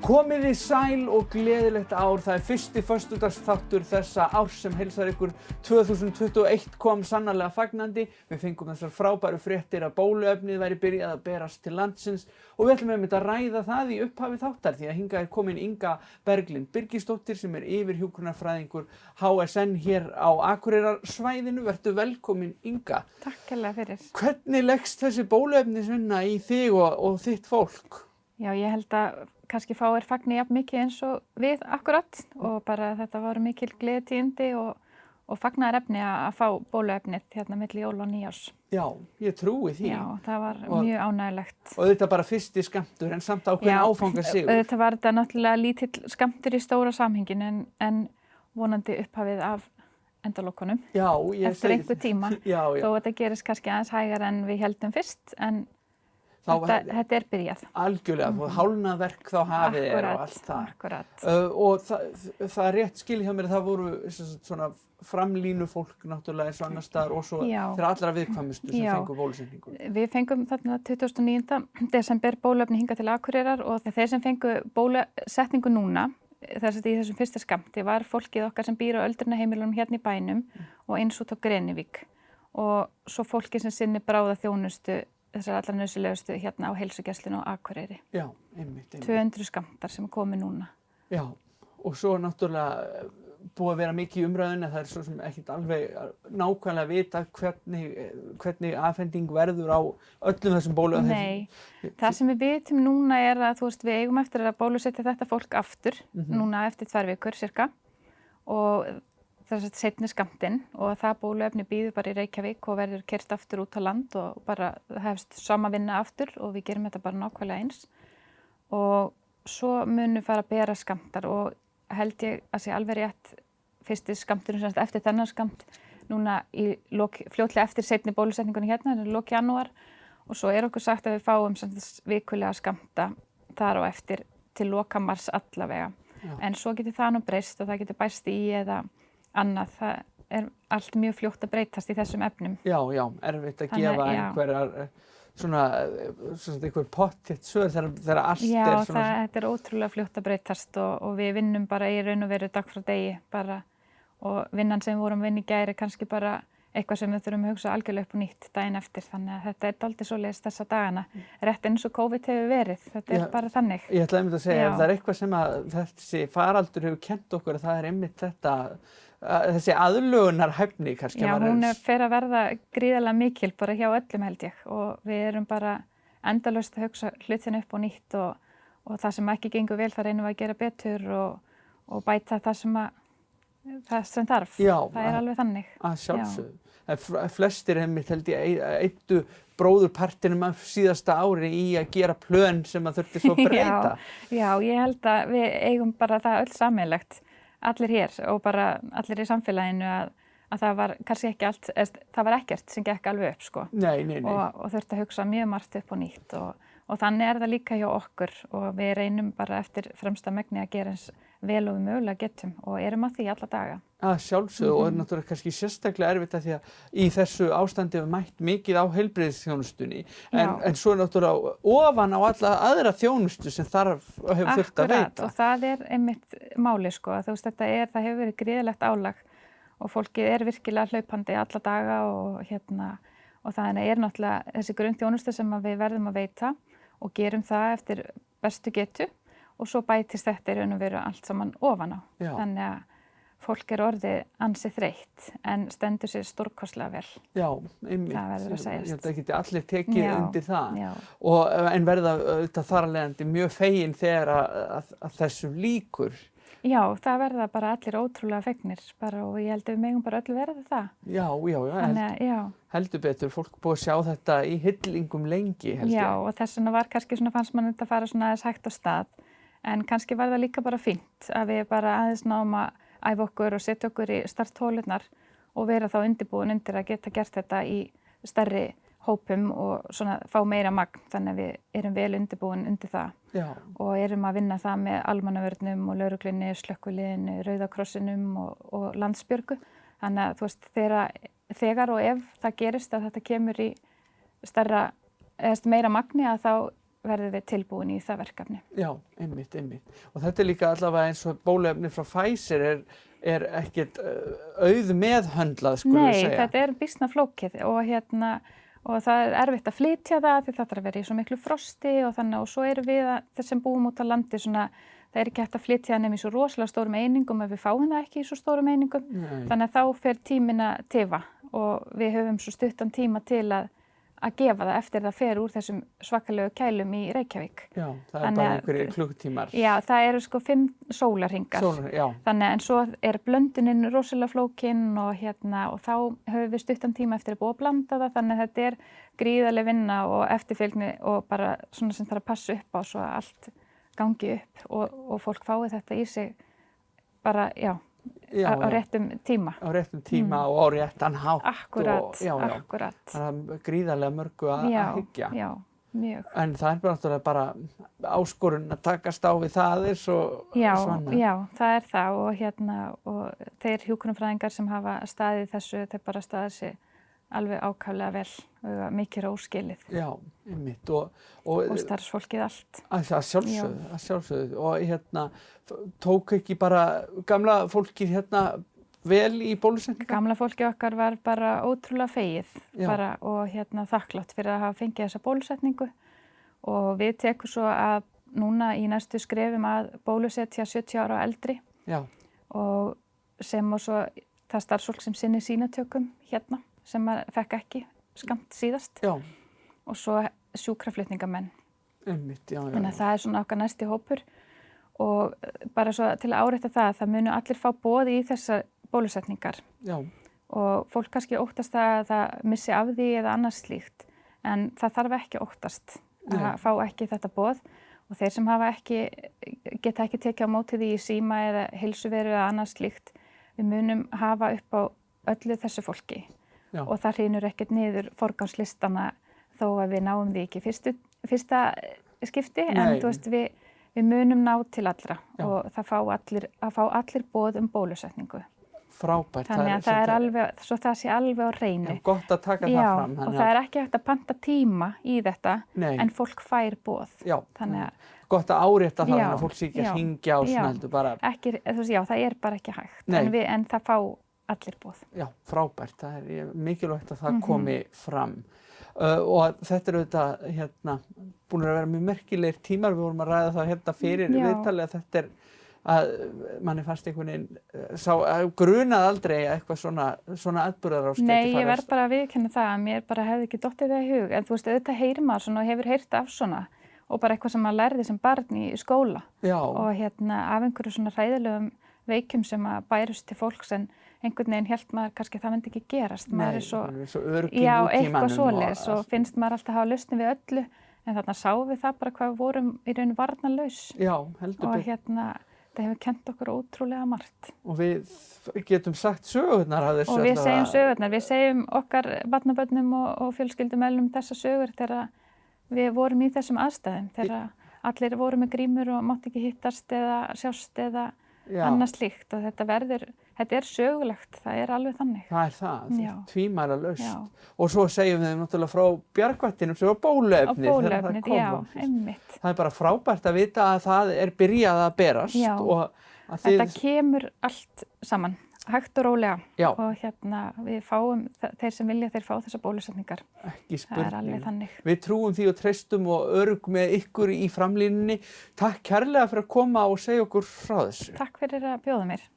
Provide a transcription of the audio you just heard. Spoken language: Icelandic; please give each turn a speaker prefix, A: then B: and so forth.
A: Komiði sæl og gleðilegt ár. Það fyrsti föstudagsþáttur þessa árs sem heilsar ykkur. 2021 kom sannarlega fagnandi. Við fengum þessar frábæru fréttir að bóluefnið væri byrjað að berast til landsins og við ætlum einmitt að ræða það í upphafi þáttar því að hingað komin Inga Berglind Birgisdóttir sem yfirhjúkrunarfræðingur HSN hér á Akureyrarsvæðinu. Vertu velkomin Inga.
B: Takk hérlega fyrir.
A: Hvernig leggst þessi bóluefnisvinna í þig og þitt fólk?
B: Já, ég held að kannski fáir fagni jafn mikið eins og við akkurat og bara þetta var mikil gleðitíðindi og fagnaðarefni að fá bóluefnið hérna milli jóla og nýjárs.
A: Já, ég trúi því.
B: Já, það var mjög ánægjulegt.
A: Og þetta bara fyrsti skammtur en samt ákveðin áfangasigur.
B: Já, þetta var þetta náttúrulega lítill skammtur í stóra samhenginu en vonandi upphafið af endalokunum.
A: Já, ég
B: eftir einhver tíma.
A: Já.
B: Þó þetta gerist kannski aðeins hægar en við heldum fyrst en þetta byrjað.
A: Algjörlega, hálfnaverk þá hafið og allt það.
B: Akkurat.
A: Og það er rétt skil hjá mér að það voru svona framlínu fólk náttúrulega eins og annars staðar og svo þeirra allra viðkvæmustu sem fengu bólusetningu.
B: Við fengum þarna 29. desember bóluefni hingað til Akureyrar og þeir sem fengu bólusetningu núna, þess að í þessum fyrsta skammti var fólkið okkar sem býr á öldrunarheimilunum hérna í bænum og eins út á Grenivík og svo fólkið sem sinni bráðaþjónustu þessar allra nauðsynlegustu hérna á heilsugæslunni á Akureyri.
A: Já, einmitt.
B: 200 skammtar sem komi núna.
A: Já, og svo náttúrulega búið að vera mikið í umræðunni, það er svo sem ekkert alveg nákvæmlega vita hvernig afhending verður á öllum þessum bóluefnum.
B: Nei, það sem við vitum núna er að við eigum eftir að bólusetja þetta fólk aftur, núna eftir 2 vikur cirka og þess að seinni skammtinn og það bóluefni býður bara í Reykjavík og verður keyrt aftur út á land og bara hefst sama vinna aftur og við gerum þetta bara nákvæmlega eins og svo munum fara að bera skammtar og held ég að sé alveg rétt fyrsti skammturinn sem eftir þennan skammt núna fljótlega eftir seinni bólusetningunni hérna, í lok janúar og svo okkur sagt að við fáum vikulega skammta þar á eftir til loka mars allavega. Já. En svo getur það nú breyst og það getur bæst í eða annað, það er allt mjög fljótt að breytast í þessum efnum. Já,
A: erfitt að gefa einhverjar einhver pottþétt svör þegar allt er svona.
B: Já, þetta er ótrúlega fljótt að breytast og við vinnum bara í raun og veru dag frá degi bara og vinnan sem við vorum að vinna í gær er kannski bara eitthvað sem við þurfum að hugsa algjörlega upp og nýtt daginn eftir, þannig að þetta er dálítið svoleiðis þessa dagana. Rétt eins og COVID hefur verið, þetta er bara þannig.
A: Ég ætla einmitt að segja að það er eitthvað sem að þessi faraldur hefur kennt okkur að það er einmitt þessi aðlögunarhæfni kannski.
B: Já, hún fer að verða gríðarlega mikil bara hjá öllum held ég og við erum bara endalaust að hugsa hlutina upp og nýtt og það sem ekki gengur vel það reynum við að gera betur og bæta það sem þarf. Já, það er alveg þannig.
A: Að sjálfsögðu. Flestir einmitt held ég eyddu bróðurpartinum af síðasta ári í að gera plön sem að þurfti svo breyta.
B: Já, ég held að við eigum bara það öll sameiginlegt, allir hér og bara allir í samfélaginu að það var kannski ekki allt, það var ekkert sem gekk alveg upp sko.
A: Nei.
B: Og þurfti að hugsa mjög margt upp og nýtt og þannig er það líka hjá okkur og við reynum bara eftir fremsta megni að gera eins vel og við mögulega getum og erum að því alla daga.
A: Að sjálfsögðu og er náttúrulega kannski sérstaklega erfitt að því að í þessu ástandi hefur mætt mikið á heilbrigðisþjónustunni en svo náttúrulega ofan á alla aðra þjónustu sem hefur þurft að veita.
B: Akkurat og það er einmitt máli sko að það hefur verið gríðarlegt álag og fólkið er virkilega hlaupandi alla daga og það er náttúrulega þessi grunnþjónusta sem við verðum að veita og gerum það eftir bestu getu og svo bætist þetta í raun og veru allt saman ofan á. Já. Þannig að fólk er orðið ansi þreytt en stendur sér stórkostlega vel.
A: Já, einmitt.
B: Það verður að segjast.
A: Ég held að geti allir tekið undir það.
B: Já.
A: En verða þetta þar að leiðandi mjög fegin þegar að þessu lýkur.
B: Já, það verða bara allir ótrúlega fegnir bara og ég held að við megum bara öll verða það.
A: Já, heldur betur, fólk búið að sjá þetta í hyllingum lengi, held ég.
B: Já, og þess vegna var kannski fannst mann þetta fara svona aðeins hægt á stað, en kannski var það líka bara fínt að við bara aðeins náum að æfa okkur og setja okkur í starthólurnar og vera þá undirbúin undir að geta gert þetta í stærri hópum og svona fá meira magn, þannig að við erum vel undirbúin undir það. Já. Og erum að vinna það með almannavörnum og lögreglunni, slökkviliðinu, Rauða krossinum og Landsbjörgu. Þannig að þegar og ef það gerist að þetta kemur í meira magni að þá verðum við tilbúin í það verkefni.
A: Já, einmitt. Og þetta líka allavega eins og bóluefni frá Pfizer er ekkert auð meðhöndlað, skulum við segja.
B: Nei, þetta býsna flókið og það erfitt að flytja það því það þarf að vera í svo miklu frosti og svo erum við þeir sem búum út á landi svona, það ekki hægt að flytja það nema í svo rosalega stórum einingum ef við fáum það ekki í svo stórum einingum.
A: Nei.
B: Þannig að þá fer tíminn að tifa og við höfum svo stuttan tíma til að gefa það eftir það fer úr þessum svakalegu kælum í Reykjavík.
A: Já, það bara einhverjir klukkutímar.
B: Já, það eru 5 sólarhringar.
A: Já.
B: Þannig en svo blöndunin rosalega flókin og þá höfum við stuttan tíma eftir að búa að blanda það, þannig að þetta gríðarleg vinna og eftirfylgni og bara svona sem þarf að passa upp á svo að allt gangi upp og fólk fái þetta í sig bara, á réttum tíma.
A: Á réttum tíma og á réttan hátt.
B: Akkurat.
A: Það gríðarlega mörgu að hyggja.
B: Já, mjög.
A: En það bara náttúrulega bara áskorun að takast á við það svo svona.
B: Já, það það og þeir hjúkrunarfræðingar sem hafa staðið þessu, þeir bara staðið sig alveg ákaflega vel og mikið óskilið. Já,
A: einmitt.
B: Og starfsfólkið allt.
A: Að sjálfsögðu. Og tók ekki bara gamla fólkið vel í bólusetningu?
B: Gamla fólkið okkar var bara ótrúlega fegið og þakklátt fyrir að hafa fengið þessa bólusetningu og við tekum svo að núna í næstu skrefum að bólusetja 70 ára og eldri. Já. Og sem og svo það starfsfólk sem sinnir sýnatökum sem fekk ekki skammt síðast. Já. Og svo sjúkraflutningamenn.
A: Einmitt, já.
B: Þannig að það svona okkar næsti hópur og bara svo til að árétta það munu allir fá boð í þessar bólusetningar. Já. Og fólk kannski óttast að það missi af því eða annars slíkt, en það þarf ekki að óttast að fá ekki þetta boð og þeir sem geta ekki tekið á móti því í síma eða heilsuveru eða annars slíkt, við munum hafa upp á öllu þessu fólki. Já. Og það hrynur ekkert niður forgangslistana þó að við náum því ekki fyrsta skipti. Nei. En við munum ná til allra. Já. Og það fá allir boð bolusetningu.
A: Frábært.
B: Þannig að það alveg, svo það sé alveg á hreinu.
A: Já, gott að taka það fram.
B: Og það ekki hægt að panta tíma í þetta, en fólk fær boð.
A: Já, gott að árétta það að fólk sé ekki að hringja á svona heldur bara.
B: Ekki, það bara ekki hægt, en það fá allir boð.
A: Já, frábært. Það mikilvægt að það komi fram. Og þetta auðvitað búin að vera mjög merkilegir tímar. Við vorum að ræða það fyrir viðtalið að þetta að manni fannst einhvern veginn grunað aldrei eitthvað svona atburðarás.
B: Nei, ég verð bara að viðurkenna það að mér bara hefði ekki dottið það í hug. En þú veist, auðvitað heyrir maður svona og hefur heyrt af svona og bara eitthvað sem maður lærði sem barn í skóla. Já. Og af einhverju svona hræðilegum veikjum sem að bærust til fólks en einhvern veginn hélt maður kannski að það myndi ekki gerast.
A: Nei, maður svo örugg í nútímanum.
B: Já, eitthvað svoleiðis og finnst maður alltaf hafa lausnir við öllu en þarna sáum við það bara hvað við vorum í raun varnarlaus. Já, heldur betur. Og það hefur kennt okkur ótrúlega margt.
A: Og við getum sagt sögurnar af þessu.
B: Og við segjum sögurnar. Við segjum okkar barnabörnum og fjölskyldumönnum þessa sögur þegar við vorum í þessum aðstæðum. Þegar allir voru með grímur og mátti ekki hittast eða sjást eða annað slíkt. Og þetta sögulegt. Það alveg þannig.
A: Það það. Tvímælalaust. Og svo segjum við náttúrulega frá bjargvættinum sem var bóluefnið.
B: Bóluefnið, já, einmitt.
A: Það bara frábært að vita að það byrjað að berast.
B: Já, og þetta kemur allt saman, hægt og rólega. Já. Og við fáum, þeir sem vilja, þeir fá þessar bólusetningar.
A: Ekki spurning.
B: Það alveg þannig.
A: Við trúum því og treystum og örugg með ykkur í framlínunni. Takk kærlega fyrir að koma og segja okkur frá þessu.
B: Takk fyrir að bjóða mér.